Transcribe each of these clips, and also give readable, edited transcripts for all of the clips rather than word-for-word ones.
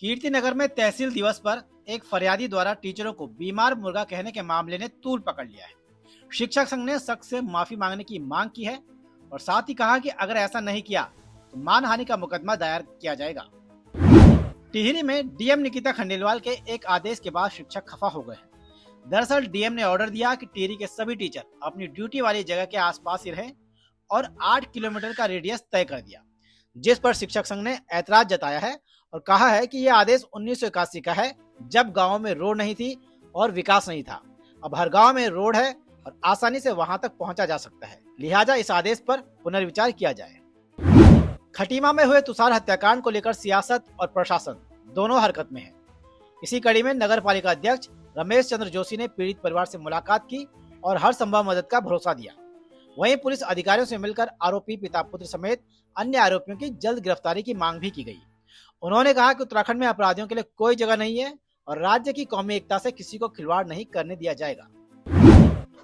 कीर्तिनगर में तहसील दिवस पर एक फरियादी द्वारा टीचरों को बीमार मुर्गा कहने के मामले ने तूल पकड़ लिया है। शिक्षक संघ ने सख्त से माफी मांगने की मांग की है और साथ ही कहा कि अगर ऐसा नहीं किया तो मानहानि का मुकदमा दायर किया जाएगा। टिहरी में डीएम निकिता खंडेलवाल के एक आदेश के बाद शिक्षक खफा हो गए हैं। दरअसल डीएम ने ऑर्डर दिया कि टिहरी के सभी टीचर अपनी ड्यूटी वाली जगह के आसपास ही रहें और 8 किलोमीटर का रेडियस तय कर दिया, जिस पर शिक्षक संघ ने ऐतराज जताया है और कहा है कि यह आदेश 1981 का है, जब गांव में रोड नहीं थी और विकास नहीं था। अब हर गांव में रोड है और आसानी से वहां तक पहुंचा जा सकता है, लिहाजा इस आदेश पर पुनर्विचार किया जाए। खटीमा में हुए तुषार हत्याकांड को लेकर सियासत और प्रशासन दोनों हरकत में है। इसी कड़ी में नगर पालिका अध्यक्ष रमेश चंद्र जोशी ने पीड़ित परिवार से मुलाकात की और हर संभव मदद का भरोसा दिया। वहीं पुलिस अधिकारियों से मिलकर आरोपी पिता पुत्र समेत अन्य आरोपियों की जल्द गिरफ्तारी की मांग भी की गई। उन्होंने कहा कि उत्तराखंड में अपराधियों के लिए कोई जगह नहीं है और राज्य की कौमी एकता से किसी को खिलवाड़ नहीं करने दिया जाएगा।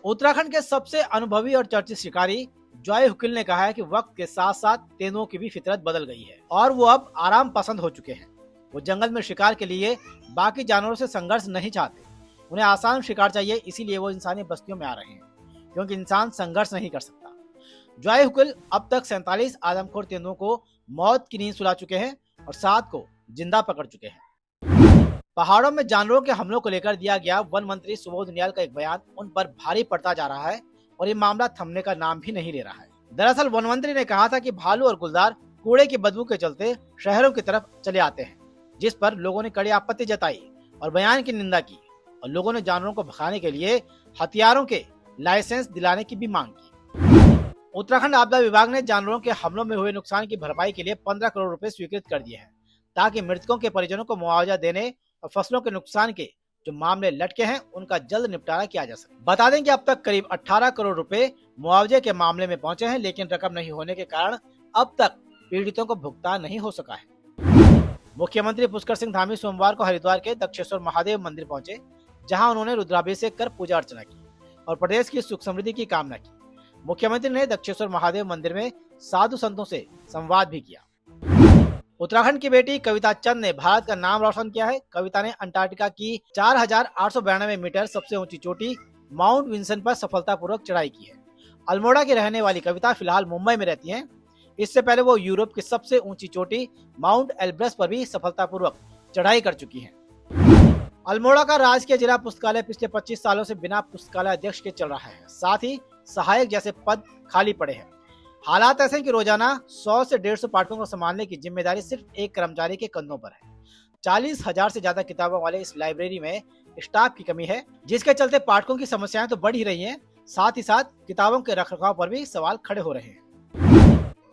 उत्तराखंड के सबसे अनुभवी और चर्चित शिकारी जॉय हुकिल ने कहा है कि वक्त के साथ साथ तेंदुओं की भी फितरत बदल गई है और वो अब आराम पसंद हो चुके हैं। वो जंगल में शिकार के लिए बाकी जानवरों से संघर्ष नहीं चाहते, उन्हें आसान शिकार चाहिए, इसीलिए वो इंसानी बस्तियों में आ रहे हैं, क्योंकि इंसान संघर्ष नहीं कर सकता। जॉय हुकिल अब तक 47 आदमखोर तेंदुओं को मौत की नींद सुला चुके हैं और 7 को जिंदा पकड़ चुके हैं। पहाड़ों में जानवरों के हमलों को लेकर दिया गया वन मंत्री सुबोध उनियाल का एक बयान उन पर भारी पड़ता जा रहा है और ये मामला थमने का नाम भी नहीं ले रहा है। दरअसल वन मंत्री ने कहा था कि भालू और गुलदार कूड़े की बदबू के चलते शहरों की तरफ चले आते हैं, जिस पर लोगों ने कड़ी आपत्ति जताई और बयान की निंदा की और लोगों ने जानवरों को भगाने के लिए हथियारों के लाइसेंस दिलाने की भी मांग की। उत्तराखंड आपदा विभाग ने जानवरों के हमलों में हुए नुकसान की भरपाई के लिए 15 करोड़ रुपए स्वीकृत कर दिए हैं, ताकि मृतकों के परिजनों को मुआवजा देने और फसलों के नुकसान के जो मामले लटके हैं उनका जल्द निपटारा किया जा सके। बता दें कि अब तक करीब 18 करोड़ रुपए मुआवजे के मामले में पहुंचे हैं, लेकिन रकम नहीं होने के कारण अब तक पीड़ितों को भुगतान नहीं हो सका है। मुख्यमंत्री पुष्कर सिंह धामी सोमवार को हरिद्वार के दक्षेश्वर महादेव मंदिर पहुंचे, जहां उन्होंने रुद्राभिषेक कर पूजा अर्चना की और प्रदेश की सुख समृद्धि की कामना की। मुख्यमंत्री ने दक्षेश्वर महादेव मंदिर में साधु संतों से संवाद भी किया। उत्तराखंड की बेटी कविता चंद ने भारत का नाम रोशन किया है। कविता ने अंटार्कटिका की 4892 मीटर सबसे ऊंची चोटी माउंट विंसन पर सफलतापूर्वक चढ़ाई की है। अल्मोड़ा की रहने वाली कविता फिलहाल मुंबई में रहती हैं। इससे पहले वो यूरोप की सबसे ऊंची चोटी माउंट एल्ब्रस पर भी सफलतापूर्वक चढ़ाई कर चुकी हैं। अल्मोड़ा का राजकीय जिला पुस्तकालय पिछले 25 सालों से बिना पुस्तकालय अध्यक्ष के चल रहा है, साथ ही सहायक जैसे पद खाली पड़े हैं। हालात ऐसे हैं कि रोजाना 100 से 150 पाठकों को संभालने की जिम्मेदारी सिर्फ एक कर्मचारी के कंधों पर है। 40,000 से ज्यादा किताबों वाले इस लाइब्रेरी में स्टाफ की कमी है, जिसके चलते पाठकों की समस्याएं तो बढ़ ही रही हैं, साथ ही साथ किताबों के रखरखाव पर भी सवाल खड़े हो रहे हैं।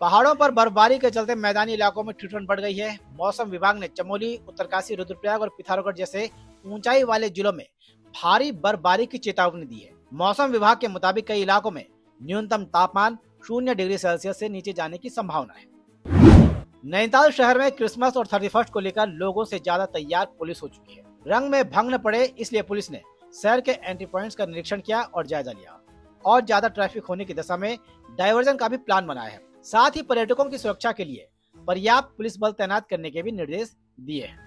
पहाड़ों पर बर्फबारी के चलते मैदानी इलाकों में ठिठुरन बढ़ गई है। मौसम विभाग ने चमोली, उत्तरकाशी, रुद्रप्रयाग और पिथौरागढ़ जैसे ऊंचाई वाले जिलों में भारी बर्फबारी की चेतावनी दी है। मौसम विभाग के मुताबिक कई इलाकों में न्यूनतम तापमान 0 डिग्री सेल्सियस से नीचे जाने की संभावना है। नैनीताल शहर में क्रिसमस और 31 को लेकर लोगों से ज्यादा तैयार पुलिस हो चुकी है। रंग में भंग न पड़े, इसलिए पुलिस ने शहर के एंट्री पॉइंट्स का निरीक्षण किया और जायजा लिया और ज्यादा ट्रैफिक होने की दशा में डायवर्जन का भी प्लान बनाया है। साथ ही पर्यटकों की सुरक्षा के लिए पर्याप्त पुलिस बल तैनात करने के भी निर्देश दिए हैं।